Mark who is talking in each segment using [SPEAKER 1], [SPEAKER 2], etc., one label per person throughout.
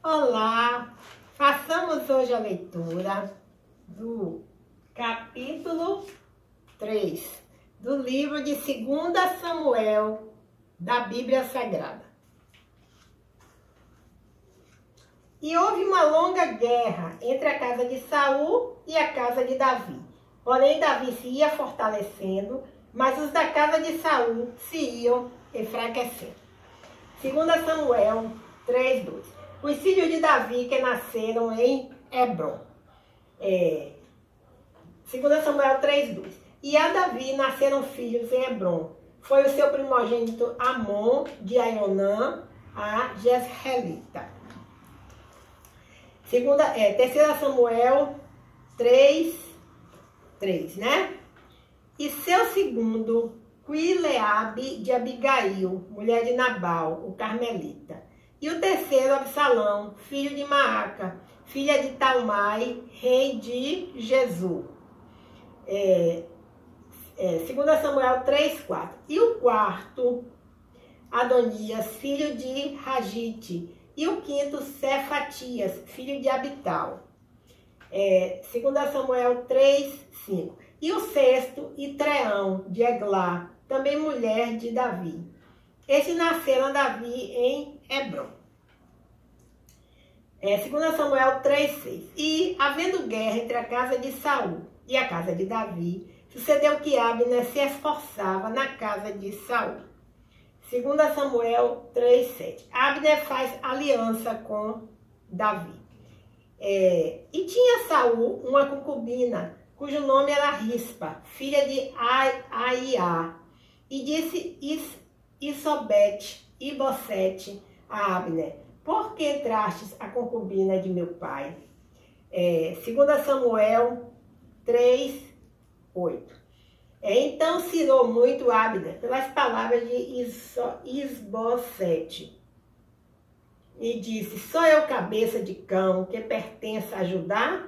[SPEAKER 1] Olá! Façamos hoje a leitura do capítulo 3 do livro de 2 Samuel da Bíblia Sagrada. E houve uma longa guerra entre a casa de Saul e a casa de Davi. Porém, Davi se ia fortalecendo, mas os da casa de Saul se iam enfraquecendo. 2 Samuel 3:2. Os filhos de Davi que nasceram em Hebrom. 2 Samuel 3:2. E a Davi nasceram filhos em Hebrom. Foi o seu primogênito Amon, de Aionã, a Jezreelita. 3 Samuel 3:3, né? E seu segundo, Quileabe de Abigail, mulher de Nabal, o Carmelita. E o terceiro, Absalão, filho de Maaca, filha de Talmai, rei de Gesur. 2 Samuel 3:4. E o quarto, Adonias, filho de Ragite. E o quinto, Cefatias, filho de Abital. 2 Samuel 3:5. E o sexto, Itreão, de Eglá, também mulher de Davi. Estes nasceram a Davi em Hebrom. 2 Samuel 3:6. E, havendo guerra entre a casa de Saul e a casa de Davi, sucedeu que Abner se esforçava na casa de Saul. 2 Samuel 3:7. Abner faz aliança com Davi. E tinha Saul uma concubina, cujo nome era Rispa, filha de Aiá. E disse Isbosete a Abner: por que trastes a concubina de meu pai? 2 Samuel 3:8. Então cirou muito Abner pelas palavras de Isbosete e disse: sou eu cabeça de cão que pertence a Judá?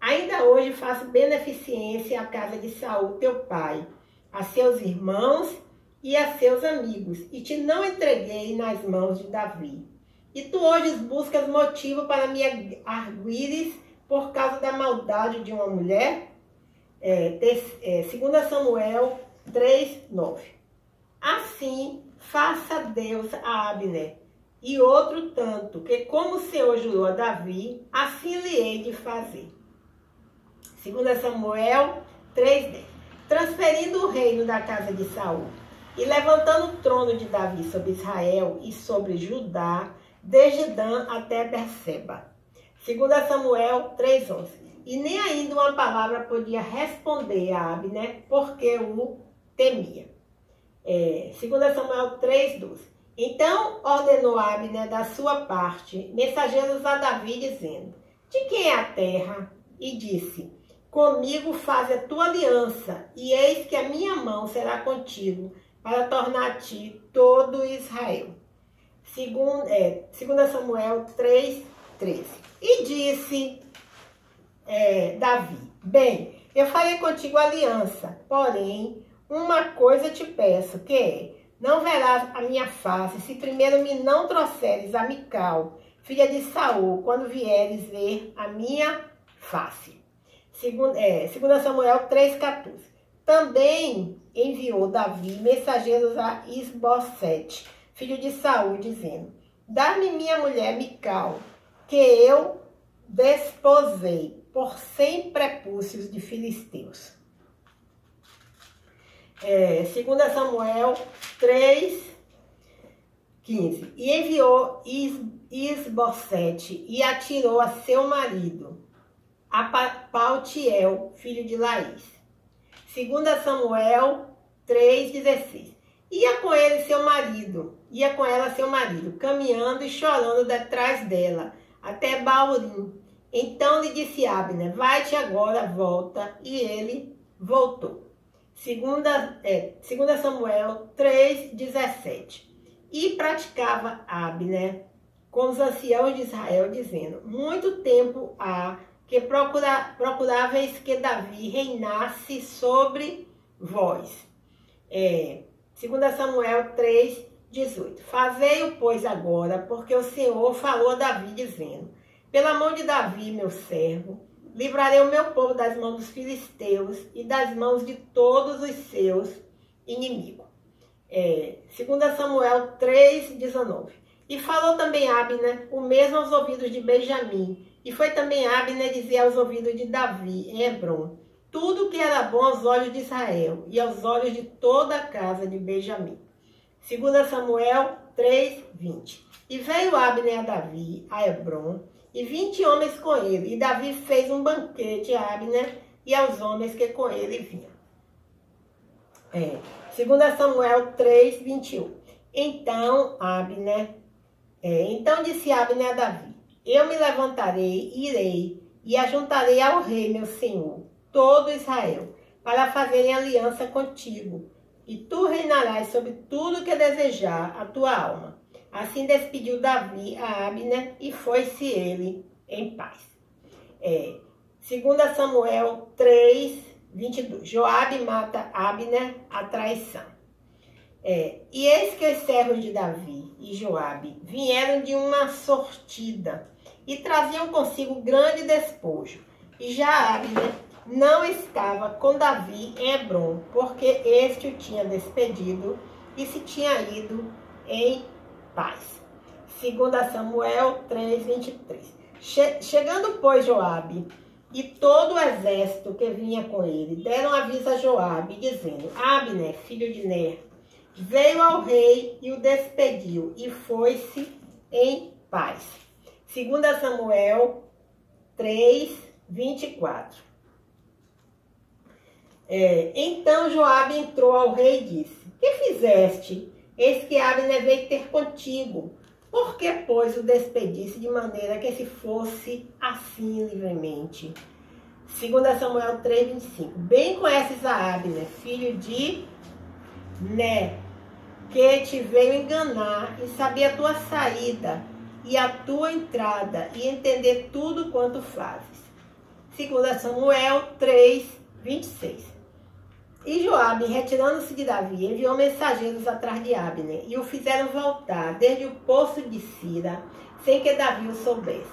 [SPEAKER 1] Ainda hoje faço beneficência à casa de Saul teu pai, a seus irmãos e a seus amigos, e te não entreguei nas mãos de Davi. E tu hoje buscas motivo para me arguires por causa da maldade de uma mulher? 2 Samuel 3:9. Assim faça Deus a Abner, e outro tanto, que como o Senhor jurou a Davi, assim lhe hei de fazer. 2 Samuel 3:10. Transferindo o reino da casa de Saul e levantando o trono de Davi sobre Israel e sobre Judá, desde Dan até Berseba. 2 Samuel 3:11. E nem ainda uma palavra podia responder a Abner, porque o temia. 2 Samuel 3:12. Então ordenou Abner da sua parte mensageiros a Davi, dizendo: de quem é a terra? E disse: comigo faz a tua aliança, e eis que a minha mão será contigo, para tornar a ti todo Israel. 2 Samuel 3:13. E disse Davi: bem, eu farei contigo aliança, porém, uma coisa te peço, que é: não verás a minha face, se primeiro me não trouxeres a Mical, filha de Saul, quando vieres ver a minha face. 2 Samuel 3:14. Também enviou Davi mensageiros a Isbosete, filho de Saul, dizendo: dá-me minha mulher Mical, que eu desposei por 100 prepúcios de filisteus. 2 Samuel 3:15. E enviou Isbosete e atirou a seu marido, a Paltiel, filho de Laís. 2 Samuel 3:16. Ia com ela seu marido, caminhando e chorando detrás dela, até Baurim. Então lhe disse Abner: vai-te agora, volta. E ele voltou. 2 Samuel 3:17. E praticava Abner com os anciãos de Israel, dizendo: muito tempo há que procuráveis que Davi reinasse sobre vós. 2 Samuel 3, 18. Fazei-o, pois, agora, porque o Senhor falou a Davi, dizendo: pela mão de Davi, meu servo, livrarei o meu povo das mãos dos filisteus e das mãos de todos os seus inimigos. 2 Samuel 3:19. E falou também Abner o mesmo aos ouvidos de Benjamim, e foi também Abner dizer aos ouvidos de Davi, em Hebrom, tudo que era bom aos olhos de Israel e aos olhos de toda a casa de Benjamim. 2 Samuel 3:20. E veio Abner a Davi, a Hebrom, e 20 homens com ele, e Davi fez um banquete a Abner e aos homens que com ele vinham. 2 Samuel 3:21. Então disse Abner a Davi: eu me levantarei, irei, e ajuntarei ao rei, meu senhor, todo Israel, para fazerem aliança contigo, e tu reinarás sobre tudo que desejar a tua alma. Assim despediu Davi a Abner, e foi-se ele em paz. 2 Samuel 3:22. Joabe mata Abner, a traição. E eis que os servos de Davi e Joabe vieram de uma sortida e traziam consigo grande despojo. E já Abner não estava com Davi em Hebrom, porque este o tinha despedido e se tinha ido em paz. 2 Samuel 3:23. Chegando, pois, Joabe e todo o exército que vinha com ele, deram aviso a Joabe, dizendo: Abner, filho de Ner, veio ao rei e o despediu, e foi-se em paz. 2 Samuel 3:24. Então Joabe entrou ao rei e disse: que fizeste? Eis que Abner veio ter contigo. Por que, pois, o despedisse de maneira que se fosse assim livremente? 2 Samuel 3:25. Bem conheces a Abner, filho de Ner, que te veio enganar e saber a tua saída e a tua entrada e entender tudo quanto fazes. 2 Samuel 3:26. E Joabe, retirando-se de Davi, enviou mensageiros atrás de Abner e o fizeram voltar desde o poço de Sira, sem que Davi o soubesse.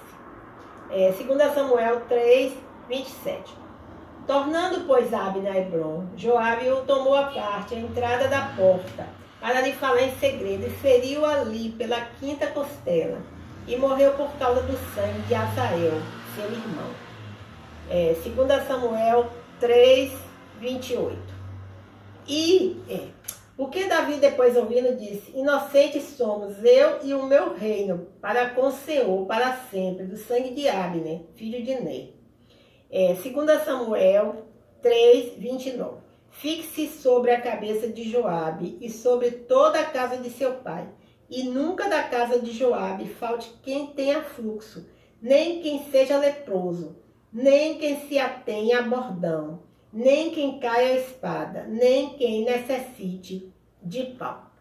[SPEAKER 1] 2 Samuel 3:27. Tornando, pois, Abner a Hebrom, Joabe o tomou à parte, à entrada da porta, para lhe falar em segredo, e feriu ali pela quinta costela, e morreu por causa do sangue de Asael, seu irmão. 2 Samuel 3:28. O que Davi, depois ouvindo, disse: inocentes somos eu e o meu reino para com o Senhor para sempre, do sangue de Abner, filho de Ner. 2 Samuel 3:29. Fixe sobre a cabeça de Joabe e sobre toda a casa de seu pai, e nunca da casa de Joabe falte quem tenha fluxo, nem quem seja leproso, nem quem se atenha a bordão, nem quem caia a espada, nem quem necessite de pau.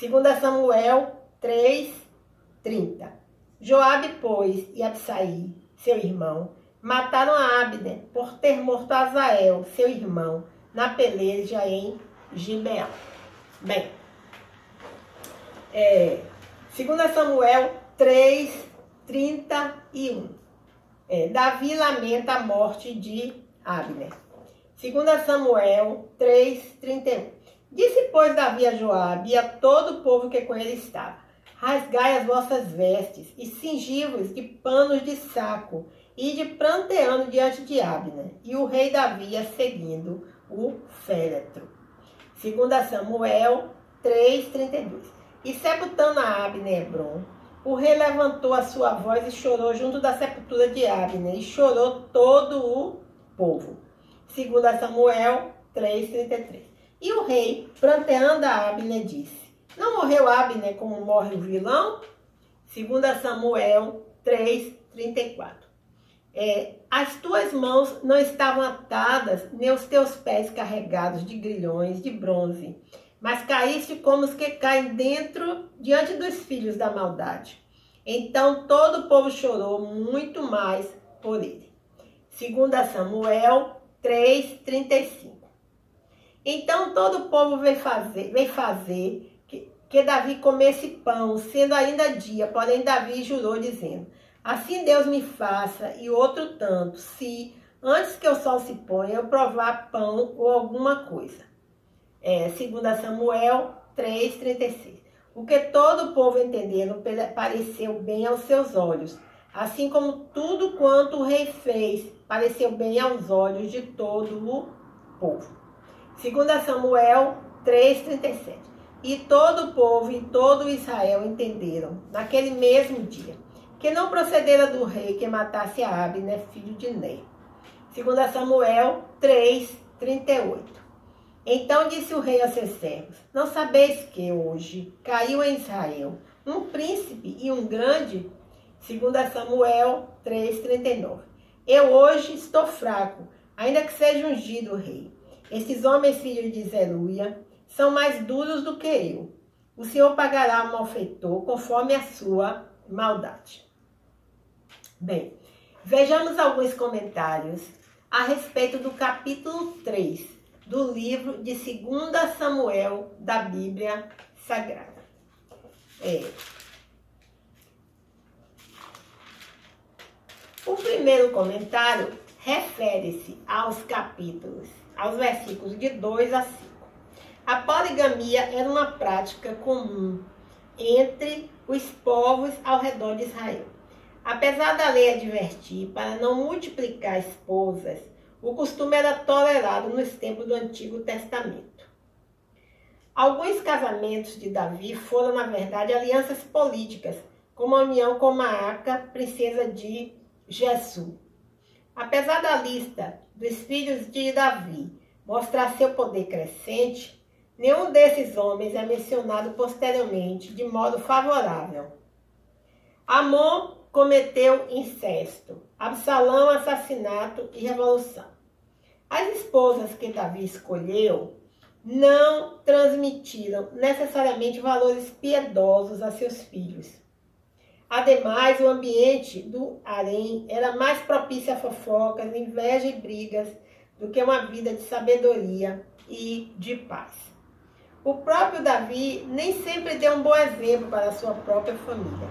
[SPEAKER 1] 2 Samuel 3:30. Joabe, pois, e Absai, seu irmão, mataram a Abner por ter morto Asael, seu irmão, na peleja em Gibeão. Bem, 2 Samuel 3:31. Davi lamenta a morte de Abner. 2 Samuel 3:31. Disse, pois, Davi a Joabe e a todo o povo que com ele estava: rasgai as vossas vestes e cingi-vos de panos de saco, e de pranteando diante de Abner. E o rei Davi ia seguindo o féretro. 2 Samuel 3:32. E sepultando a Abner em Hebrom, o rei levantou a sua voz e chorou junto da sepultura de Abner, e chorou todo o povo. 2 Samuel 3:33. E o rei, pranteando a Abner, disse: não morreu Abner como morre o vilão? 2 Samuel 3:34. As tuas mãos não estavam atadas, nem os teus pés carregados de grilhões de bronze, mas caíste como os que caem diante dos filhos da maldade. Então todo o povo chorou muito mais por ele. 2 Samuel 3:35. Então todo o povo veio fazer que Davi comesse pão, sendo ainda dia. Porém, Davi jurou, dizendo: assim Deus me faça, e outro tanto, se, antes que o sol se ponha, eu provar pão ou alguma coisa. 2 Samuel 3,36. O que todo o povo entendendo pareceu bem aos seus olhos, assim como tudo quanto o rei fez pareceu bem aos olhos de todo o povo. 2 Samuel 3,37. E todo o povo e todo Israel entenderam, naquele mesmo dia, que não procedera do rei que matasse a Abner, filho de Ner. 2 Samuel 3,38. Então disse o rei aos seus servos: não sabeis que hoje caiu em Israel um príncipe e um grande? 2 Samuel 3,39. Eu hoje estou fraco, ainda que seja ungido o rei. Estes homens, filhos de Zeruia, são mais duros do que eu. O Senhor pagará ao malfeitor conforme a sua maldade. Bem, vejamos alguns comentários a respeito do capítulo 3 do livro de 2 Samuel da Bíblia Sagrada. O primeiro comentário refere-se aos versículos de 2 a 5. A poligamia era uma prática comum entre os povos ao redor de Israel. Apesar da lei advertir para não multiplicar esposas, o costume era tolerado nos tempos do Antigo Testamento. Alguns casamentos de Davi foram, na verdade, alianças políticas, como a união com Maaca, princesa de Gesur. Apesar da lista dos filhos de Davi mostrar seu poder crescente, nenhum desses homens é mencionado posteriormente de modo favorável. Amon cometeu incesto, Absalão assassinato e revolução. As esposas que Davi escolheu não transmitiram necessariamente valores piedosos a seus filhos. Ademais, o ambiente do harém era mais propício a fofocas, inveja e brigas do que uma vida de sabedoria e de paz. O próprio Davi nem sempre deu um bom exemplo para a sua própria família.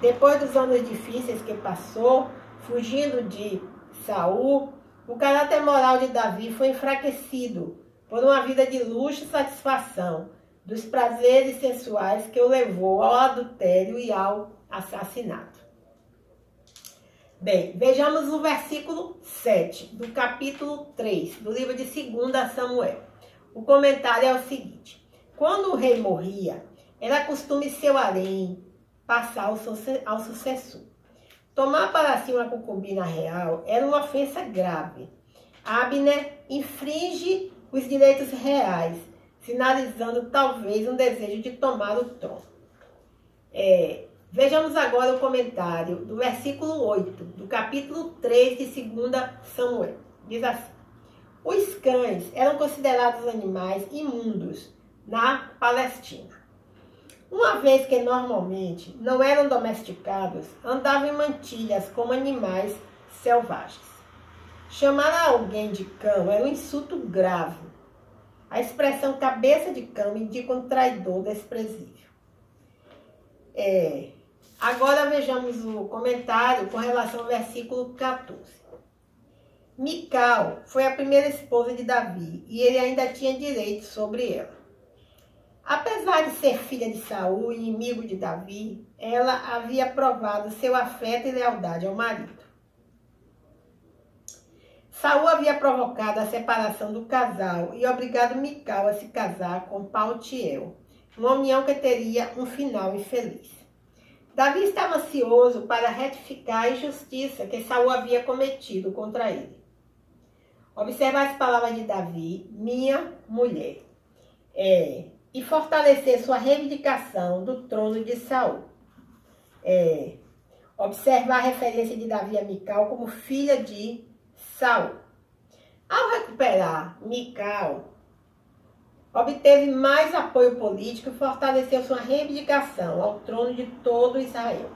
[SPEAKER 1] Depois dos anos difíceis que passou, fugindo de Saul, o caráter moral de Davi foi enfraquecido por uma vida de luxo e satisfação, dos prazeres sensuais que o levou ao adultério e ao assassinato. Bem, vejamos o versículo 7 do capítulo 3 do livro de 2 Samuel. O comentário é o seguinte: quando o rei morria, era costume seu harém passar ao sucessor. Tomar para si uma concubina real era uma ofensa grave. Abner infringe os direitos reais, sinalizando talvez um desejo de tomar o trono. Vejamos agora o comentário do versículo 8, do capítulo 3 de 2 Samuel. Diz assim: os cães eram considerados animais imundos na Palestina. Uma vez que normalmente não eram domesticados, andavam em mantilhas como animais selvagens. Chamar alguém de cão era um insulto grave. A expressão cabeça de cão indica um traidor desprezível. Agora vejamos o comentário com relação ao versículo 14. Mical foi a primeira esposa de Davi e ele ainda tinha direito sobre ela. Apesar de ser filha de Saul, inimigo de Davi, ela havia provado seu afeto e lealdade ao marido. Saul havia provocado a separação do casal e obrigado Mical a se casar com Paltiel, uma união que teria um final infeliz. Davi estava ansioso para retificar a injustiça que Saul havia cometido contra ele. Observar as palavras de Davi, minha mulher, e fortalecer sua reivindicação do trono de Saul. Observar a referência de Davi a Mical como filha de Saul. Ao recuperar Mical, obteve mais apoio político e fortaleceu sua reivindicação ao trono de todo Israel.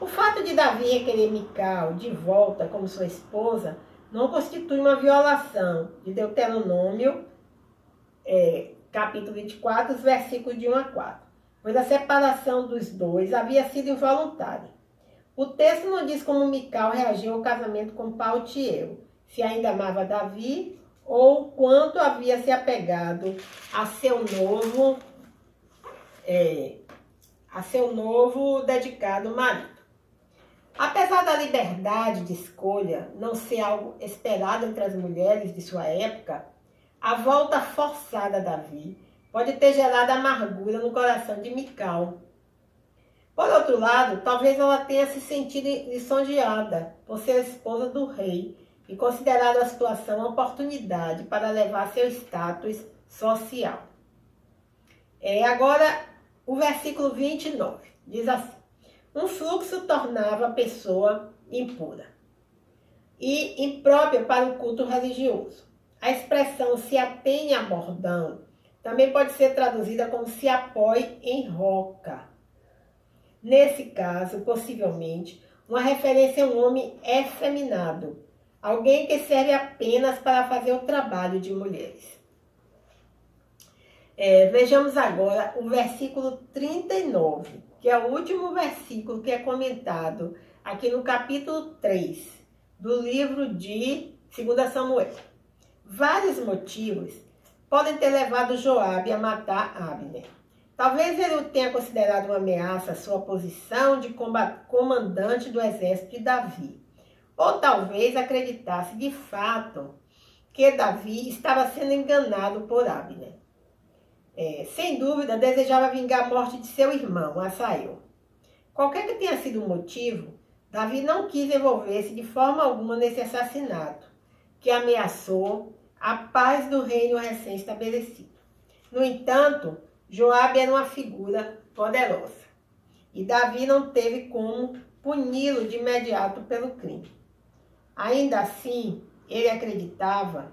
[SPEAKER 1] O fato de Davi requerer Mical de volta como sua esposa não constitui uma violação de Deuteronômio capítulo 24, os versículos de 1 a 4. Pois a separação dos dois havia sido involuntária. O texto não diz como Mical reagiu ao casamento com Paltiel, se ainda amava Davi ou quanto havia se apegado a seu novo dedicado marido. Apesar da liberdade de escolha não ser algo esperado entre as mulheres de sua época, a volta forçada a Davi pode ter gerado amargura no coração de Mical. Por outro lado, talvez ela tenha se sentido lisonjeada por ser a esposa do rei e considerado a situação uma oportunidade para elevar seu status social. Agora, o versículo 29 diz assim: um fluxo tornava a pessoa impura e imprópria para o culto religioso. A expressão se atenha a bordão também pode ser traduzida como se apoie em roca. Nesse caso, possivelmente, uma referência a um homem efeminado, alguém que serve apenas para fazer o trabalho de mulheres. Vejamos agora o versículo 39, que é o último versículo que é comentado aqui no capítulo 3 do livro de 2 Samuel. Vários motivos podem ter levado Joabe a matar Abner. Talvez ele o tenha considerado uma ameaça à sua posição de comandante do exército de Davi. Ou talvez acreditasse de fato que Davi estava sendo enganado por Abner. Sem dúvida, desejava vingar a morte de seu irmão, Asael. Qualquer que tenha sido o motivo, Davi não quis envolver-se de forma alguma nesse assassinato, que ameaçou a paz do reino recém-estabelecido. No entanto, Joabe era uma figura poderosa e Davi não teve como puni-lo de imediato pelo crime. Ainda assim, ele acreditava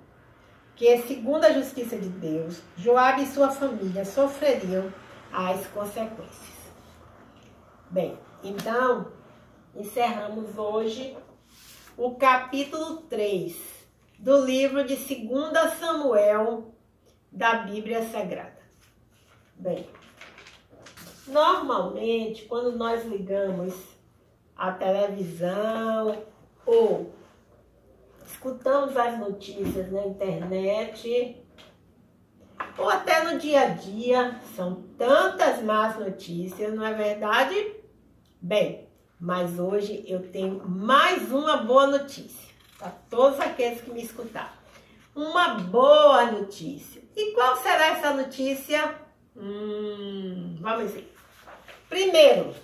[SPEAKER 1] que, segundo a justiça de Deus, Joabe e sua família sofreriam as consequências. Bem, então, encerramos hoje o capítulo 3 do livro de 2 Samuel da Bíblia Sagrada. Bem, normalmente, quando nós ligamos a televisão ou escutamos as notícias na internet, ou até no dia a dia, são tantas más notícias, não é verdade? Bem, mas hoje eu tenho mais uma boa notícia para todos aqueles que me escutaram. Uma boa notícia. E qual será essa notícia? Vamos ver. Primeiro,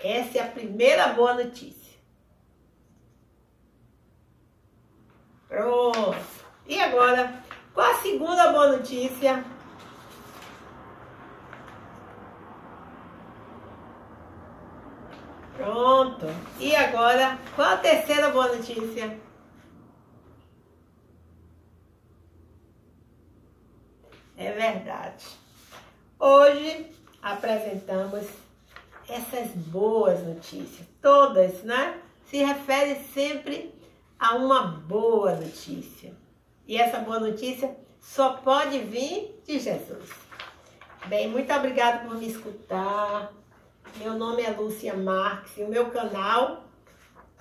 [SPEAKER 1] essa é a primeira boa notícia. Pronto. E agora, qual a segunda boa notícia? Pronto. E agora, qual a terceira boa notícia? É verdade. Hoje apresentamos essas boas notícias. Todas, né? Se refere sempre a uma boa notícia. E essa boa notícia só pode vir de Jesus. Bem, muito obrigada por me escutar. Meu nome é Lúcia Marques e o meu canal,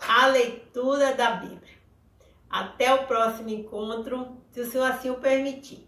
[SPEAKER 1] A Leitura da Bíblia. Até o próximo encontro, se o Senhor assim o permitir.